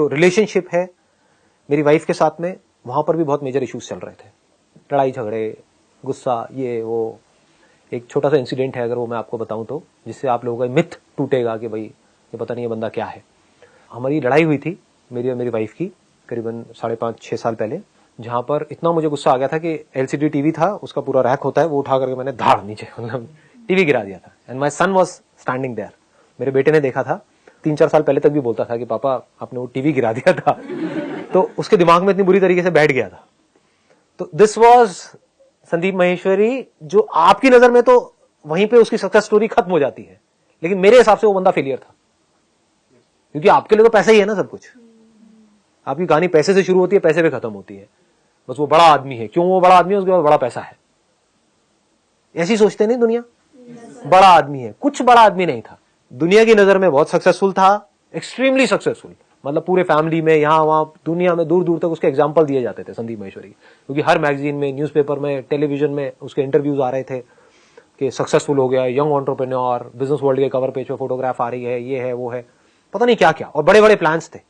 जो रिलेशनशिप है मेरी वाइफ के साथ में, वहां पर भी बहुत मेजर इश्यूज चल रहे थे, लड़ाई झगड़े, गुस्सा, ये वो। एक छोटा सा इंसिडेंट है, अगर वो मैं आपको बताऊं तो, जिससे आप लोगों का मिथ टूटेगा कि भाई ये पता नहीं ये बंदा क्या है। हमारी लड़ाई हुई थी मेरी और मेरी वाइफ की करीबन 5.5-6 साल पहले, जहां पर इतना मुझे गुस्सा आ गया था कि एलसीडी टीवी था, उसका पूरा रैक होता है, वो उठा करके मैंने धाड़ नीचे मतलब टीवी गिरा दिया था। And my son was standing there. मेरे बेटे ने देखा था, 3-4 साल पहले तक भी बोलता था कि पापा आपने वो टीवी गिरा दिया था। तो उसके दिमाग में इतनी बुरी तरीके से बैठ गया था। तो दिस वॉज संदीप माहेश्वरी, जो आपकी नजर में तो वहीं पे उसकी सक्सेस स्टोरी खत्म हो जाती है, लेकिन मेरे हिसाब से वो बंदा फेलियर था, क्योंकि आपके लिए तो पैसा ही है ना सब कुछ। आपकी कहानी पैसे से शुरू होती है, पैसे पे खत्म होती है। बस वो बड़ा आदमी है, क्यों वो बड़ा आदमी है, उसके पास बड़ा पैसा है, ऐसी सोचते नहीं दुनिया। बड़ा आदमी है, कुछ बड़ा आदमी नहीं था, दुनिया की नजर में बहुत सक्सेसफुल था, एक्सट्रीमली सक्सेसफुल। मतलब पूरे फैमिली में, यहां वहां दुनिया में दूर दूर तक उसके एग्जाम्पल दिए जाते थे संदीप माहेश्वरी, क्योंकि हर मैगजीन में, न्यूज़पेपर में, टेलीविजन में उसके इंटरव्यूज आ रहे थे कि सक्सेसफुल हो गया, यंग एंटरप्रेन्योर, बिजनेस वर्ल्ड के कवर पेज पे फोटोग्राफ आ रही है, ये है वो है, पता नहीं क्या क्या, और बड़े बड़े प्लान्स थे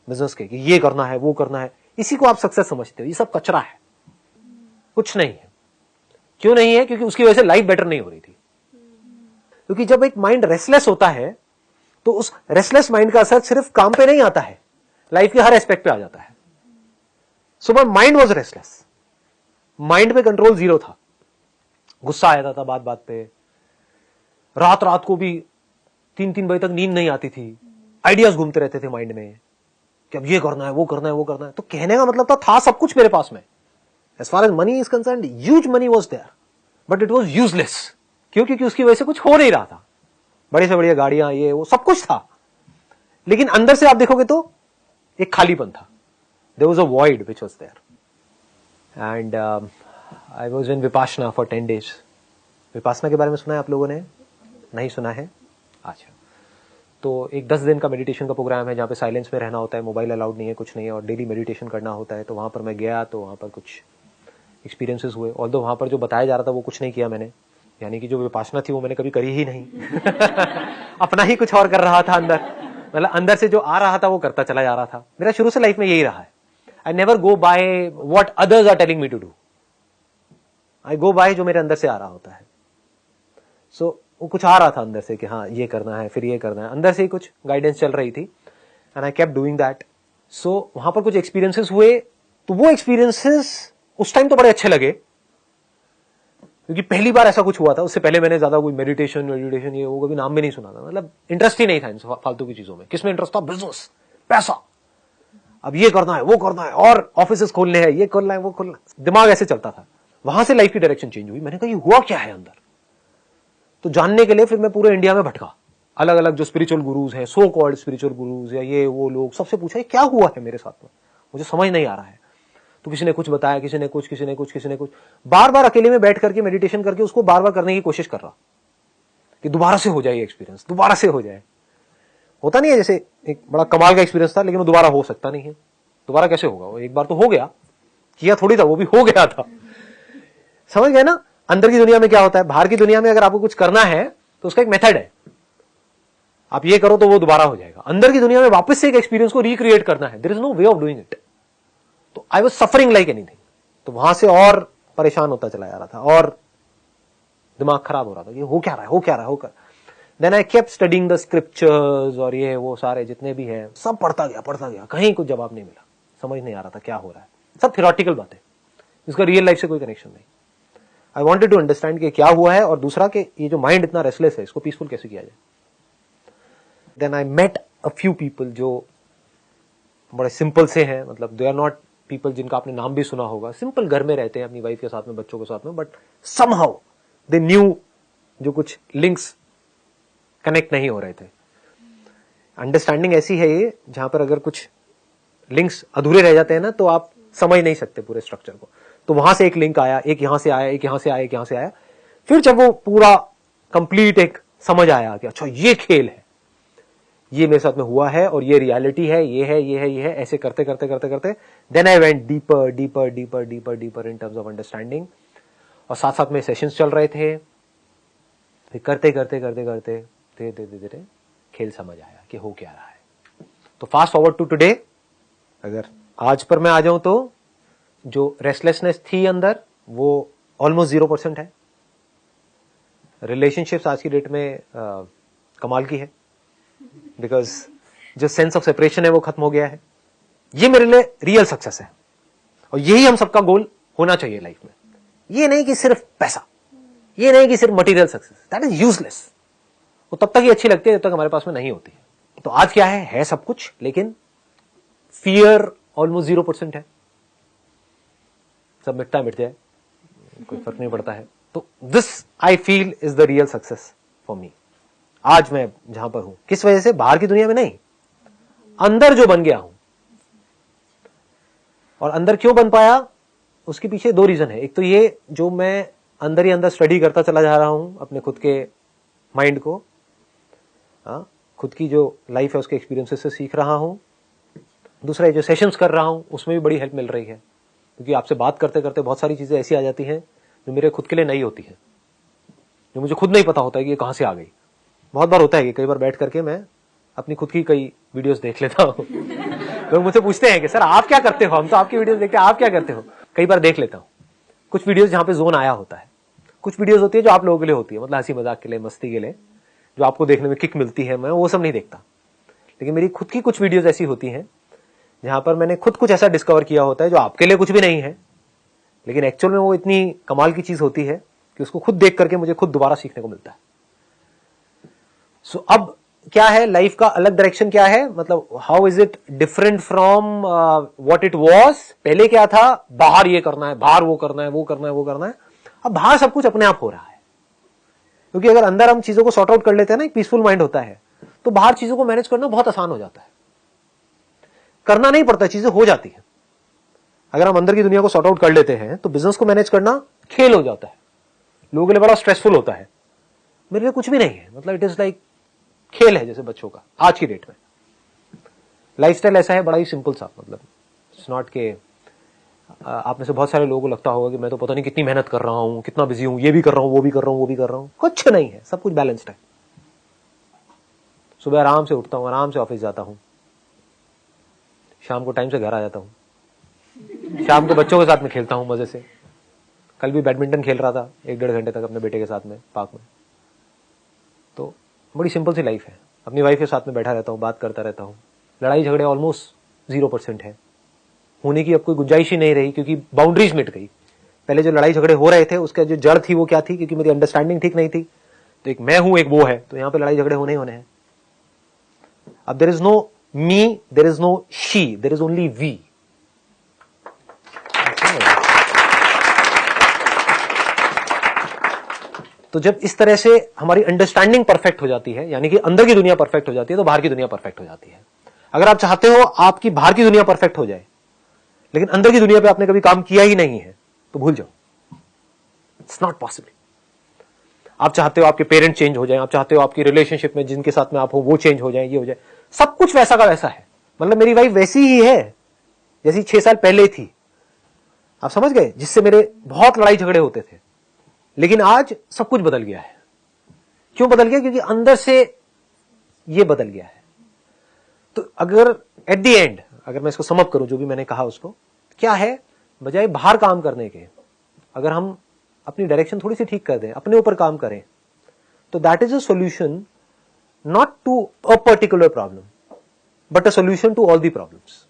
बिजनेस के कि ये करना है वो करना है। इसी को आप सक्सेस समझते हो, ये सब कचरा है, कुछ नहीं है। क्यों नहीं है? क्योंकि उसकी वजह से लाइफ बेटर नहीं हो रही थी। क्योंकि जब एक माइंड रेस्टलेस होता है तो उस रेस्टलेस माइंड का असर सिर्फ काम पे नहीं आता है, लाइफ के हर एस्पेक्ट पे आ जाता है। सुबह माइंड वॉज रेस्टलेस, माइंड पे कंट्रोल जीरो था, गुस्सा आ जाता था बात बात पे, रात रात को भी 3-3 बजे तक नींद नहीं आती थी, आइडियाज घूमते रहते थे माइंड में कि अब ये करना है वो करना है वो करना है। तो कहने का मतलब था सब कुछ मेरे पास में, as far as money is concerned, huge money was there, but it was useless. क्यों? क्योंकि उसकी वजह से कुछ हो नहीं रहा था, बड़े से बढ़िया गाड़ियां, ये वो सब कुछ था, लेकिन अंदर से आप देखोगे तो एक खालीपन था। There was a void which was there. And I was in Vipassana for 10 days। Vipassana के बारे में सुना है आप लोगों ने? नहीं सुना है? अच्छा, तो एक 10 दिन का मेडिटेशन का प्रोग्राम है, जहां पे साइलेंस में रहना होता है, मोबाइल अलाउड नहीं है, कुछ नहीं है, और डेली मेडिटेशन करना होता है। तो वहां पर मैं गया, तो वहां पर कुछ एक्सपीरियंसेस हुए, ऑल्दो वहां पर जो बताया जा रहा था वो कुछ नहीं किया मैंने, यानी कि जो विपासना थी वो मैंने कभी करी ही नहीं। अपना ही कुछ और कर रहा था अंदर, मतलब अंदर से जो आ रहा था वो करता चला जा रहा था। मेरा शुरू से लाइफ में यही रहा है, I never go by what others are telling me to do, I go by जो मेरे अंदर से आ रहा होता है। सो वो कुछ आ रहा था अंदर से कि हाँ ये करना है, फिर ये करना है, अंदर से ही कुछ गाइडेंस चल रही थी, and I kept doing that. So वहां पर कुछ एक्सपीरियंसेस हुए, तो वो एक्सपीरियंसेस उस टाइम तो बड़े अच्छे लगे, क्योंकि पहली बार ऐसा कुछ हुआ था। उससे पहले मैंने ज्यादा कोई मेडिटेशन ये वो कभी नाम भी नहीं सुना था, मतलब इंटरेस्ट ही नहीं था इन फालतू की चीजों में। किसमें इंटरेस्ट था? बिजनेस, पैसा, अब ये करना है वो करना है, और ऑफिसेस खोलने हैं, ये खोलना है वो खोलना है, दिमाग ऐसे चलता था। वहां से लाइफ की डायरेक्शन चेंज हुई, मैंने कहा ये हुआ क्या है अंदर। तो जानने के लिए फिर मैं पूरे इंडिया में भटका, अलग अलग जो स्पिरिचुअल गुरुज हैं, सो कॉल्ड स्पिरिचुअल गुरुज या ये वो लोग, सबसे पूछा ये क्या हुआ है मेरे साथ में, मुझे समझ नहीं आ रहा है। तो किसी ने कुछ बताया, किसी ने कुछ, किसी ने कुछ, किसी ने कुछ, बार बार अकेले में बैठ करके मेडिटेशन करके उसको बार बार करने की कोशिश कर रहा कि दोबारा से हो जाए ये एक्सपीरियंस, दोबारा से हो जाए। होता नहीं है, जैसे एक बड़ा कमाल का एक्सपीरियंस था, लेकिन वो दोबारा हो सकता नहीं है। दोबारा कैसे होगा? वो एक बार तो हो गया, किया थोड़ी था, वो भी हो गया था। समझ गए ना? अंदर की दुनिया में क्या होता है, बाहर की दुनिया में अगर आपको कुछ करना है तो उसका एक मेथड है, आप ये करो तो वो दोबारा हो जाएगा। अंदर की दुनिया में वापस से एक एक्सपीरियंस को रिक्रिएट करना है, there is no way of doing it. तो I was suffering like anything. तो वहां से और परेशान होता चला जा रहा था, और दिमाग खराब हो रहा था, ये हो क्या रहा है, हो क्या रहा है, हो क्या। Then I kept studying the scriptures, और ये वो सारे जितने भी हैं सब पढ़ता गया, कहीं कुछ जवाब नहीं मिला, समझ नहीं आ रहा था क्या हो रहा है, सब थियोरेटिकल बातें, इसका रियल लाइफ से कोई कनेक्शन नहीं। आई वॉन्टेड टू अंडरस्टैंड कि क्या हुआ है, और दूसरा कि ये जो माइंड इतना रेस्टलेस है, इसको पीसफुल कैसे किया जाए। Then I met a few people जो बड़े सिंपल से हैं, मतलब दे आर नॉट पीपल जिनका आपने नाम भी सुना होगा, सिंपल घर में रहते हैं अपनी वाइफ के साथ में, बच्चों के साथ में, बट समहाउ दे न्यू, जो कुछ लिंक्स कनेक्ट नहीं हो रहे थे। अंडरस्टैंडिंग ऐसी है ये, जहां पर अगर कुछ लिंक्स अधूरे रह जाते हैं ना, तो आप समझ नहीं सकते पूरे स्ट्रक्चर को। तो वहां से एक लिंक आया, एक यहां से आया, एक यहां से आया, एक यहां से आया, फिर जब वो पूरा कंप्लीट एक समझ आया कि अच्छा ये खेल है, ये मेरे साथ में हुआ है, और ये रियलिटी है, ये है, ये है, ये है, ऐसे करते करते करते करते then I went deeper deeper deeper deeper deeper in terms of understanding. और साथ साथ में सेशंस चल रहे थे, फिर करते करते करते करते धीरे धीरे धीरे खेल समझ आया कि हो क्या रहा है। तो फास्ट फॉरवर्ड टू टुडे, अगर आज पर मैं आ जाऊं तो जो रेस्टलेसनेस थी अंदर वो ऑलमोस्ट 0% है। रिलेशनशिप्स आज की डेट में कमाल की है, बिकॉज जो सेंस ऑफ सेपरेशन है वो खत्म हो गया है। ये मेरे लिए रियल सक्सेस है, और यही हम सबका गोल होना चाहिए लाइफ में। ये नहीं कि सिर्फ पैसा, ये नहीं कि सिर्फ material success, that is useless. वो तब तक ही अच्छी लगती है जब तक हमारे पास में नहीं होती है। तो आज क्या है सब कुछ, लेकिन फियर ऑलमोस्ट 0% है। सब मिटता मिट जाए, कोई फर्क नहीं पड़ता है। तो this I feel is the real success for me. आज मैं जहां पर हूं, किस वजह से? बाहर की दुनिया में नहीं, अंदर जो बन गया हूं। और अंदर क्यों बन पाया, उसके पीछे 2 रीजन है। एक तो ये, जो मैं अंदर ही अंदर स्टडी करता चला जा रहा हूं अपने खुद के माइंड को, खुद की जो लाइफ है उसके एक्सपीरियंसेस से सीख रहा हूं। दूसरा, जो सेशंस कर रहा हूं उसमें भी बड़ी हेल्प मिल रही है, क्योंकि आपसे बात करते करते बहुत सारी चीजें ऐसी आ जाती हैं जो मेरे खुद के लिए नई होती है, जो मुझे खुद नहीं पता होता है कि ये कहां से आ गई। बहुत बार होता है कि कई बार बैठ करके मैं अपनी खुद की कई वीडियोस देख लेता हूं। लोग मुझसे पूछते हैं कि सर आप क्या करते हो, हम तो आपकी वीडियोस देखते हैं, आप क्या करते हो? कई बार देख लेता हूं कुछ वीडियोस जहां पे जोन आया होता है। कुछ वीडियोस होती है जो आप लोगों के लिए होती है, मतलब हंसी मजाक के लिए, मस्ती के लिए, जो आपको देखने में किक मिलती है, मैं वो सब नहीं देखता। लेकिन मेरी खुद की कुछ वीडियोस ऐसी होती हैं जहां पर मैंने खुद कुछ ऐसा डिस्कवर किया होता है जो आपके लिए कुछ भी नहीं है, लेकिन एक्चुअल में वो इतनी कमाल की चीज होती है कि उसको खुद देख करके मुझे खुद दोबारा सीखने को मिलता है। सो अब क्या है लाइफ का अलग डायरेक्शन, क्या है मतलब how is it different from what it was? पहले क्या था, बाहर ये करना है, बाहर वो करना है, वो करना है, वो करना है। अब बाहर सब कुछ अपने आप हो रहा है, क्योंकि अगर अंदर हम चीजों को सॉर्ट आउट कर लेते हैं ना, एक पीसफुल माइंड होता है, तो बाहर चीजों को मैनेज करना बहुत आसान हो जाता है। करना नहीं पड़ता, चीजें हो जाती है। अगर हम अंदर की दुनिया को सॉर्ट आउट कर लेते हैं तो बिजनेस को मैनेज करना खेल हो जाता है, लोगों के लिए बड़ा स्ट्रेसफुल होता है। मेरे लिए कुछ भी नहीं है, मतलब इट इज लाइक खेल है जैसे बच्चों का। आज की डेट में लाइफस्टाइल ऐसा है, बड़ा ही सिंपल सा, मतलब इट्स नॉट के आप में से बहुत सारे लोगों को लगता होगा कि मैं तो पता नहीं कितनी मेहनत कर रहा हूं, कितना बिजी हूं, ये भी कर रहा हूं, वो भी कर रहा हूं, वो भी कर रहा हूं। कुछ नहीं है, सब कुछ बैलेंस्ड है। सुबह आराम से उठता हूं, आराम से ऑफिस जाता हूं, शाम को टाइम से घर आ जाता हूं, शाम को बच्चों के साथ में खेलता हूं मजे से। कल भी बैडमिंटन खेल रहा था 1-1.5 घंटे तक अपने बेटे के साथ में पार्क में। तो बड़ी सिंपल सी लाइफ है। अपनी वाइफ के साथ में बैठा रहता हूं, बात करता रहता हूं। लड़ाई झगड़े ऑलमोस्ट 0% है, होने की अब कोई गुंजाइश ही नहीं रही, क्योंकि बाउंड्रीज मिट गई। पहले जो लड़ाई झगड़े हो रहे थे उसका जो जड़ थी वो क्या थी, क्योंकि मेरी अंडरस्टैंडिंग ठीक नहीं थी। तो एक मैं हूं, एक वो है, तो यहां पे लड़ाई झगड़े होने ही होने हैं। अब there is no me, there is no she, there is only we. तो जब इस तरह से हमारी अंडरस्टैंडिंग परफेक्ट हो जाती है, यानी कि अंदर की दुनिया परफेक्ट हो जाती है, तो बाहर की दुनिया परफेक्ट हो जाती है। अगर आप चाहते हो आपकी बाहर की दुनिया परफेक्ट हो जाए, लेकिन अंदर की दुनिया पे आपने कभी काम किया ही नहीं है, तो भूल जाओ, इट्स नॉट पॉसिबल। आप चाहते हो आपके पेरेंट चेंज हो जाए, आप चाहते हो आपकी रिलेशनशिप में जिनके साथ में आप हो वो चेंज हो जाए, ये हो जाए, सब कुछ वैसा का वैसा है। मतलब मेरी वाइफ वैसी ही है जैसी 6 साल पहले थी, आप समझ गए, जिससे मेरे बहुत लड़ाई झगड़े होते थे। लेकिन आज सब कुछ बदल गया है। क्यों बदल गया? क्योंकि अंदर से ये बदल गया है। तो अगर एट द एंड, अगर मैं इसको समअप करूं जो भी मैंने कहा उसको, क्या है, बजाय बाहर काम करने के, अगर हम अपनी डायरेक्शन थोड़ी सी ठीक कर दें, अपने ऊपर काम करें, तो that is a solution not to a particular problem but a solution to all the problems.